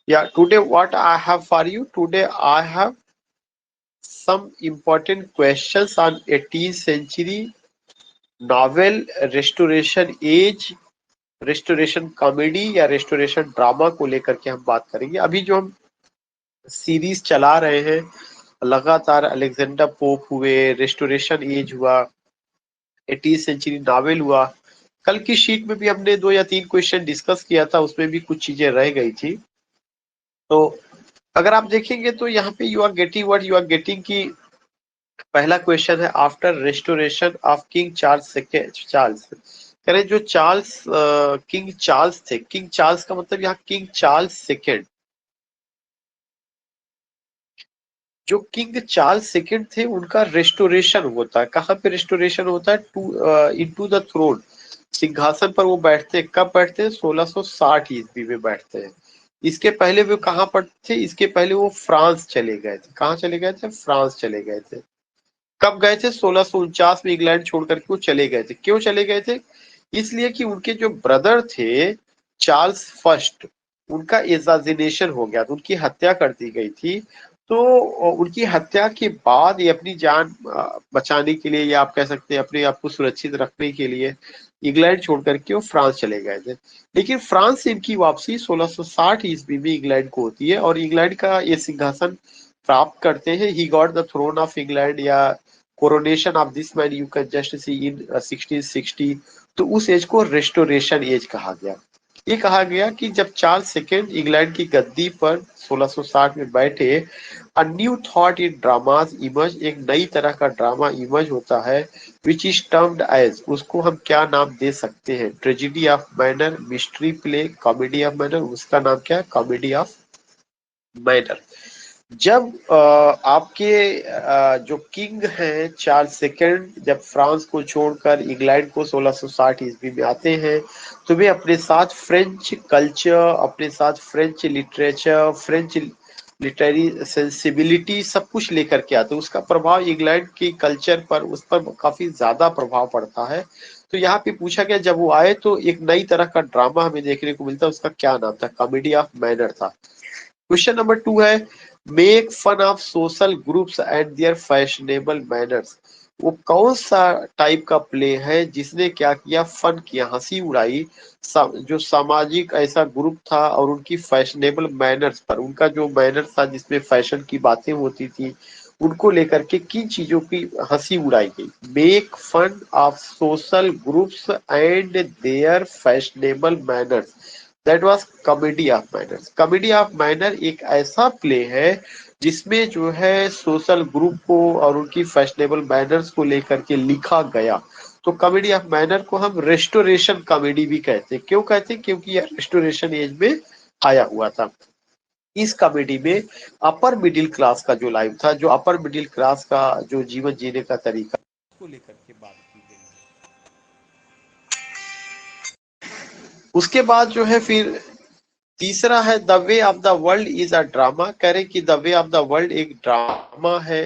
Yeah, today what I have for you, today I have some important questions on 18th century novel, restoration age, restoration comedy या restoration drama को लेकर के हम बात करेंगे। अभी जो हम सीरीज चला रहे हैं लगातार, अलेक्जेंडर पोप हुए, रेस्टोरेशन एज हुआ, 18th सेंचुरी नॉवेल हुआ। कल की शीट में भी हमने 2 या 3 क्वेश्चन डिस्कस किया था, उसमें भी कुछ चीजें रह गई थी। तो अगर आप देखेंगे तो यहाँ पे you are getting what you are getting की पहला क्वेश्चन है, after restoration of king Charles second, Charles कह रहे जो चार्ल्स किंग चार्ल्स थे, किंग चार्ल्स का मतलब यहाँ किंग चार्ल्स सेकेंड, जो किंग चार्ल्स सेकेंड थे उनका रेस्टोरेशन होता है। कहाँ पे रेस्टोरेशन होता है? टू इनटू द थ्रोन, सिंहासन पर वो बैठते हैं। कब बैठते हैं? 1660 ईस्वी में बैठते हैं। इसके पहले वो कहाँ पर थे? इसके पहले वो फ्रांस चले गए थे। कहाँ चले गए थे? फ्रांस चले गए थे। कब गए थे? 1649 में इंग्लैंड छोड़ करके वो चले गए थे। क्यों चले गए थे? इसलिए कि उनके जो ब्रदर थे चार्ल्स फर्स्ट, उनका एसासिनेशन हो गया था, उनकी हत्या कर दी गई थी। तो उनकी हत्या के बाद ये अपनी जान बचाने के लिए, या आप कह सकते हैं अपने आप को सुरक्षित रखने के लिए, इंग्लैंड छोड़ करके वो फ्रांस चले गए थे। लेकिन फ्रांस से इनकी वापसी 1660 ईस्वी में इंग्लैंड को होती है और इंग्लैंड का ये सिंहासन प्राप्त करते हैं। He got the throne of England, या coronation of this man you can just see in 1660। तो उस एज को रेस्टोरेशन एज कहा गया। ये कहा गया कि जब चार्ल्स सेकेंड इंग्लैंड की गद्दी पर 1660 में बैठे, a new thought in dramas emerge, एक नई तरह का ड्रामा इमर्ज होता है, विच इज टर्म्ड एज, उसको हम क्या नाम दे सकते हैं? Tragedy of manner, mystery play, comedy of manner. उसका नाम क्या है? Comedy of manner. जब आपके जो किंग हैं चार्ल्स सेकेंड, जब फ्रांस को छोड़कर इंग्लैंड को 1660 ईस्वी में आते हैं, तो वे अपने साथ फ्रेंच कल्चर, अपने साथ French literature, French literary sensibility सब कुछ लेकर के आते हैं। उसका प्रभाव इंग्लैंड के कल्चर पर, उस पर काफी ज्यादा प्रभाव पड़ता है। तो यहाँ पे पूछा गया, जब वो आए तो एक नई तरह का ड्रामा हमें देखने को मिलता है, उसका क्या नाम था? कॉमेडी ऑफ मैनर था। क्वेश्चन नंबर 2 है, make fun of social groups and their fashionable manners. वो कौन सा टाइप का प्ले है जिसने क्या किया? फन किया, हंसी उड़ाई जो सामाजिक ऐसा ग्रुप था और उनकी फैशनेबल मैनर्स पर, उनका जो मैनर था जिसमें फैशन की बातें होती थी, उनको लेकर के किन चीजों की हंसी उड़ाई गई? Make fun of social groups and their fashionable manners, that was comedy of manners. Comedy of manner एक ऐसा प्ले है जिसमें जो है सोशल ग्रुप को और उनकी फैशनेबल मैनर्स को लेकर के लिखा गया। तो कॉमेडी ऑफ मैनर को हम रेस्टोरेशन कॉमेडी भी कहते हैं। क्यों कहते हैं? क्योंकि यह रेस्टोरेशन एज में आया हुआ था। इस कॉमेडी में अपर मिडिल क्लास का जो लाइफ था, जो अपर मिडिल क्लास का जो जीवन जीने का तरीका, उसको लेकर के बात की गई है। उसके बाद जो है फिर तीसरा है, the way of the world is a drama. कह रहे कि the way of the world एक ड्रामा है,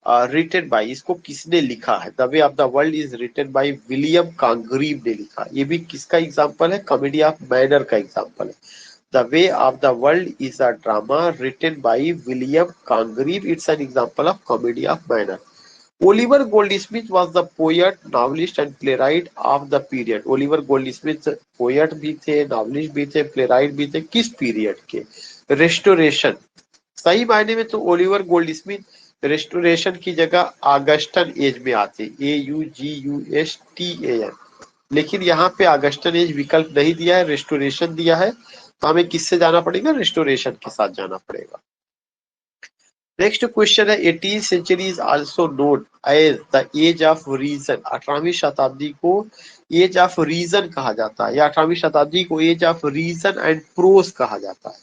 रिटन बाय, इसको किसने लिखा है? The way of the world is written by William Congreve ने लिखा। ये भी किसका एग्जाम्पल है? कॉमेडी ऑफ मैनर का एग्जाम्पल है। The way of the world is a drama written by William Congreve, it's an example of comedy of manner. Oliver Goldsmith was the poet, novelist and playwright of the period. Oliver Goldsmith poet भी थे, novelist भी थे, playwright भी थे। किस period के? Restoration. सही मायने में तो ओलिवर गोल्डस्मिथ रेस्टोरेशन की जगह ऑगस्टन एज में आते, AUGUSTAN, लेकिन यहाँ पे ऑगस्टन एज विकल्प नहीं दिया है, रेस्टोरेशन दिया है। तो हमें किससे जाना पड़ेगा? रेस्टोरेशन के साथ जाना पड़ेगा। नेक्स्ट क्वेश्चन है, 18th century is also known as the age of reason. 18वीं शताब्दी को एज ऑफ रीजन कहा जाता है, या 18वीं शताब्दी को age of reason and prose कहा जाता है।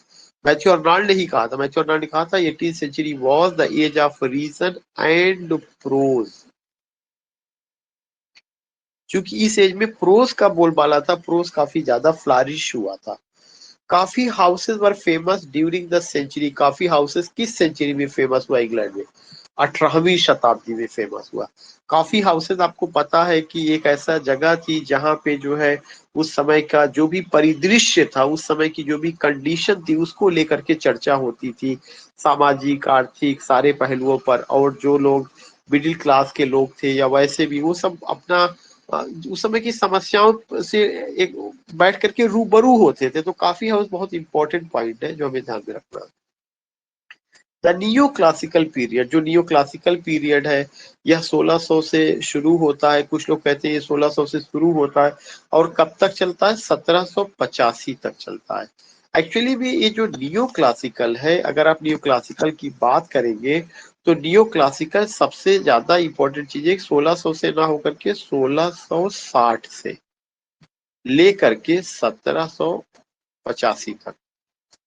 मैथ्यू अर्नाल्ड ने ही कहा था, मैथ्यू अर्नाल्ड ने कहा था 18th century was the age of reason and prose. क्योंकि इस एज में प्रोज का बोलबाला था, प्रोज काफी ज्यादा फ्लरिश हुआ था। Coffee houses were famous during the century. Coffee houses किस सेंचुरी में फेमस हुआ इंग्लैंड में? 18वीं शताब्दी में फेमस हुआ। कॉफी हाउसेज आपको पता है कि एक ऐसा जगह थी जहाँ पे जो है उस समय का जो भी परिदृश्य था, उस समय की जो भी कंडीशन थी, उसको लेकर के चर्चा होती थी, सामाजिक आर्थिक सारे पहलुओं पर। और जो लोग मिडिल क्लास के लोग थे या वैसे भी, वो सब अपना उस समय की समस्याओं से एक बैठ करके रूबरू होते थे। तो कॉफी हाउस बहुत इंपॉर्टेंट पॉइंट है जो हमें ध्यान में रखना है। द नियो क्लासिकल पीरियड, जो नियो क्लासिकल पीरियड है, यह 1600 से शुरू होता है। कुछ लोग कहते हैं ये 1600 से शुरू होता है और कब तक चलता है, 1785 तक चलता है। एक्चुअली भी ये जो नियो क्लासिकल है, अगर आप नियो क्लासिकल की बात करेंगे तो नियो क्लासिकल सबसे ज्यादा इंपॉर्टेंट चीज है 1600 से ना होकर के 1660 से लेकर के 1785 तक।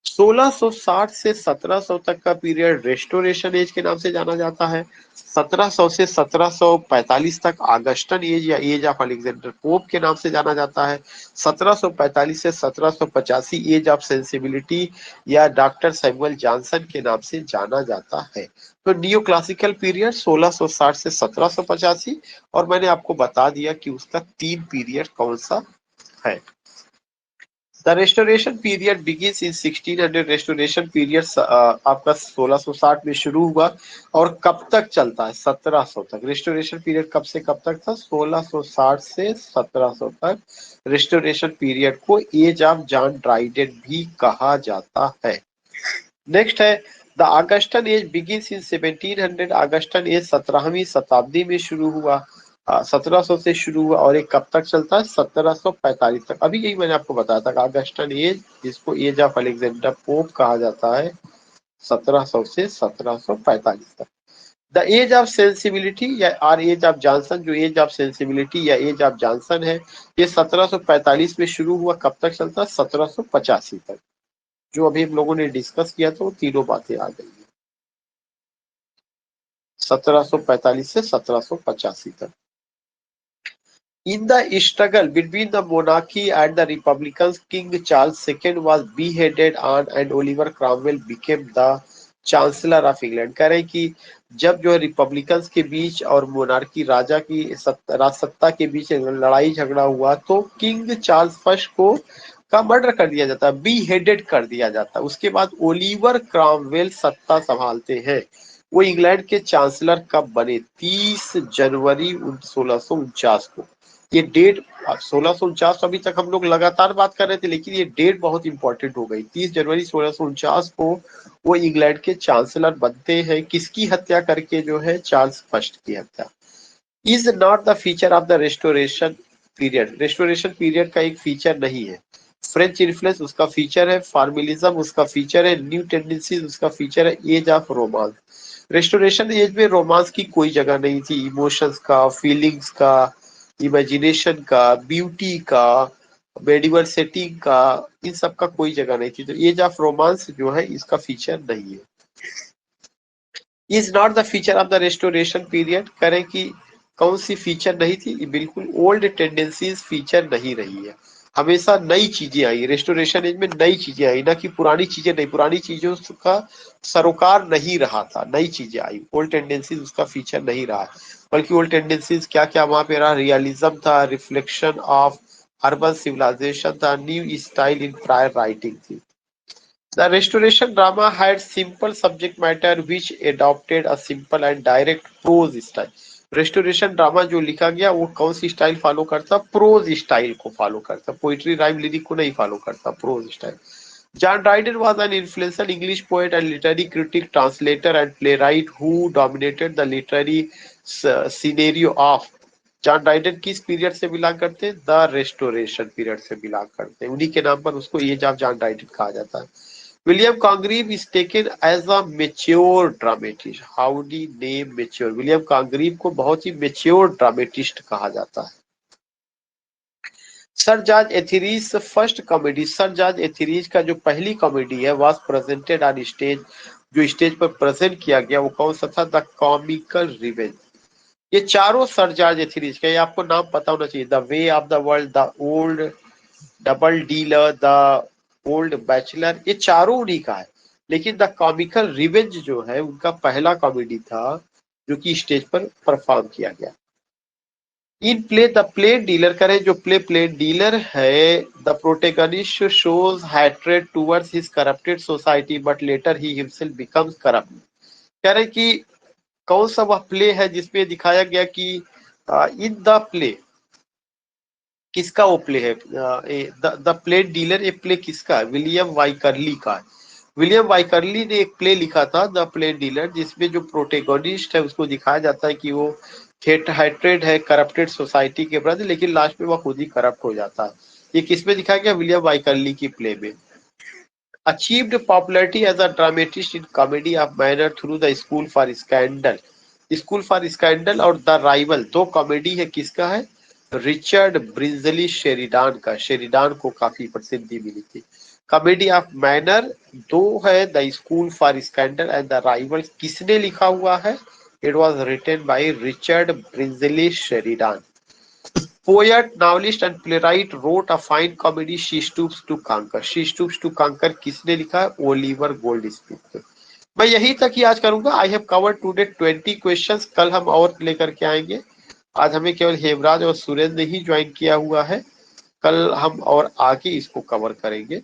1660 से 1700 तक का पीरियड रेस्टोरेशन एज के नाम से जाना जाता है। 1700 से 1745 तक ऑगस्टन एज या एज ऑफ अलेक्जेंडर पोप के नाम से जाना जाता है। 1745 से 1785 एज ऑफ सेंसिबिलिटी या डॉक्टर सैमुअल जॉनसन के नाम से जाना जाता है। तो नियो क्लासिकल पीरियड 1660 से 1785, और मैंने आपको बता दिया कि उसका 3 पीरियड कौन सा है। The restoration period begins in 1600। Restoration period आपका 1660 में शुरू हुआ और कब तक चलता है, 1700 तक। रेस्टोरेशन पीरियड कब से कब तक था, 1660 से 1700 तक। रेस्टोरेशन पीरियड को एज ऑफ जॉन ड्राइडेन भी कहा जाता है। नेक्स्ट है the Augustan age begins in 1700। Augustan age 17वीं शताब्दी में शुरू हुआ, 1700 से शुरू हुआ और एक कब तक चलता है, 1745 तक। अभी यही मैंने आपको बताया था, ऑगस्टन एज, जिसको एज ऑफ अलेक्जेंडर पोप कहा जाता है, 1700 से 1745 तक। द एज ऑफ सेंसिबिलिटी या आर एज ऑफ जॉनसन, जो एज ऑफ सेंसिबिलिटी या एज ऑफ जॉनसन है, ये 1745 में शुरू हुआ, कब तक चलता है, 1785 तक। जो अभी हम लोगों ने डिस्कस किया था वो तीनों बातें आ गई है, 1745 से 1785 तक। In the struggle between the monarchy and the republicans, King Charles II was beheaded on and Oliver Cromwell became the chancellor of England। कह रहे हैं कि जब जो रिपब्लिकन्स के बीच और मोनार्की राजा की राजसत्ता के बीच लड़ाई झगड़ा हुआ तो किंग चार्ल्स फर्स्ट को का मर्डर कर दिया जाता है, बी हेडेड कर दिया जाता है। उसके बाद ओलिवर क्रॉमवेल सत्ता संभालते हैं। वो इंग्लैंड के चांसलर कब बने, 30 जनवरी 1649 को। ये डेट 1649 अभी तक हम लोग लगातार बात कर रहे थे, लेकिन ये डेट बहुत इंपॉर्टेंट हो गई। 30 जनवरी 1649 को वो इंग्लैंड के चांसलर बनते हैं। किसकी हत्या करके, जो है चार्ल्स फर्स्ट की हत्या। Is not the feature of the restoration period. Restoration period का एक फीचर नहीं है। फ्रेंच इन्फ्लुएंस उसका फीचर है, फॉर्मलिज्म उसका फीचर है, न्यू टेंडेंसीज उसका फीचर है, age of romance. Restoration age में रोमांस की कोई जगह नहीं थी, इमोशंस का, फीलिंग्स का, इमेजिनेशन का, ब्यूटी का, मेडिवल सेटिंग का, इन सब का कोई जगह नहीं थी। तो एज ऑफ रोमांस जो है इसका फीचर नहीं है। Is not the feature of the restoration period, करें कि कौन सी फीचर नहीं थी, बिल्कुल ओल्ड टेंडेंसीज फीचर नहीं रही है। हमेशा नई चीजें आई, रेस्टोरेशन एज में नई चीजें आई, ना कि पुरानी चीजें नहीं, पुरानी चीजों का सरोकार नहीं रहा था, नई चीजें आई। ओल्ड टेंडेंसीज उसका फीचर नहीं रहा, बल्कि ओल्ड टेंडेंसीज क्या क्या वहां पे रहा, रियलिज्म था, रिफ्लेक्शन ऑफ अर्बन सिविलाइजेशन था, new style in prior writing थी। The Restoration drama had simple subject matter which adopted a simple and direct prose style। Restoration drama जो लिखा गया वो कौन सी स्टाइल फॉलो करता, प्रोज स्टाइल को फॉलो करता, पोइट्री राइम लिरिक को नहीं फॉलो करता, prose style. John Dryden was an influential English poet and literary critic, translator and playwright who dominated the literary scenario of। John Dryden किस period से belong करते हैं, the restoration period से belong करते हैं। उन्हीं के नाम पर उसको एज ऑफ जॉन ड्राइडन कहा जाता है। William Congreve is taken as a mature dramatist। How do you name mature? William Congreve को बहुत ही mature dramatist कहा जाता है। Sir George Etherege first comedy, sir George Etherege का जो पहली कॉमेडी है वाज प्रेजेंटेड ऑन स्टेज, जो स्टेज पर प्रेजेंट किया गया वो कौन सा था, द कॉमिकल रिवेंज। ये चारों सर जॉर्ज एथेरिज का, ये आपको नाम पता होना चाहिए, the way of the world, the old double dealer, the old bachelor, ये चारों उन्हीं का है। लेकिन द कॉमिकल रिवेंज जो है उनका पहला कॉमेडी था जो कि स्टेज पर परफॉर्म किया गया। इन प्ले द प्ले डीलर करें, जो प्ले डीलर है, the protagonist shows hatred towards his corrupted society but later he himself becomes corrupt. कह रहे कि कौन सा वह प्ले है जिसमें दिखाया गया कि इन द प्ले, किसका वो प्ले है, द प्ले डीलर, ये प्ले किसका है, विलियम वाइकरली का है। विलियम वाइकरली ने एक प्ले लिखा था द प्ले डीलर, जिसमें जो प्रोटेगोनिस्ट है उसको दिखाया जाता है कि वो हेट्रेड है करप्टेड सोसाइटी के प्रति, लेकिन लास्ट में वह खुद ही करप्ट हो जाता है। ये किसमें दिखाया गया, विलियम वाइकरली की प्ले में। Achieved popularity as a dramatist in comedy of manner through the school for scandal. School for scandal और द राइवल दो कॉमेडी है, किसका है, रिचर्ड ब्रिंजली शेरिडान का। शेरिडान को काफी प्रसिद्धि मिली थी। कॉमेडी ऑफ मैनर दो है, the school for scandal and the rival किसने लिखा हुआ है, it was written by Richard Brinsley Sheridan. Poet, novelist and playwright wrote a fine comedy she stoops to conquer. She stoops to conquer किसने लिखा है, Oliver Goldsmith. मैं यही तक ही आज करूंगा। I have covered today 20 questions. कल हम और लेकर के आएंगे। आज हमें केवल हेमराज और सुरेंद्र ही ज्वाइन किया हुआ है, कल हम और आगे इसको कवर करेंगे।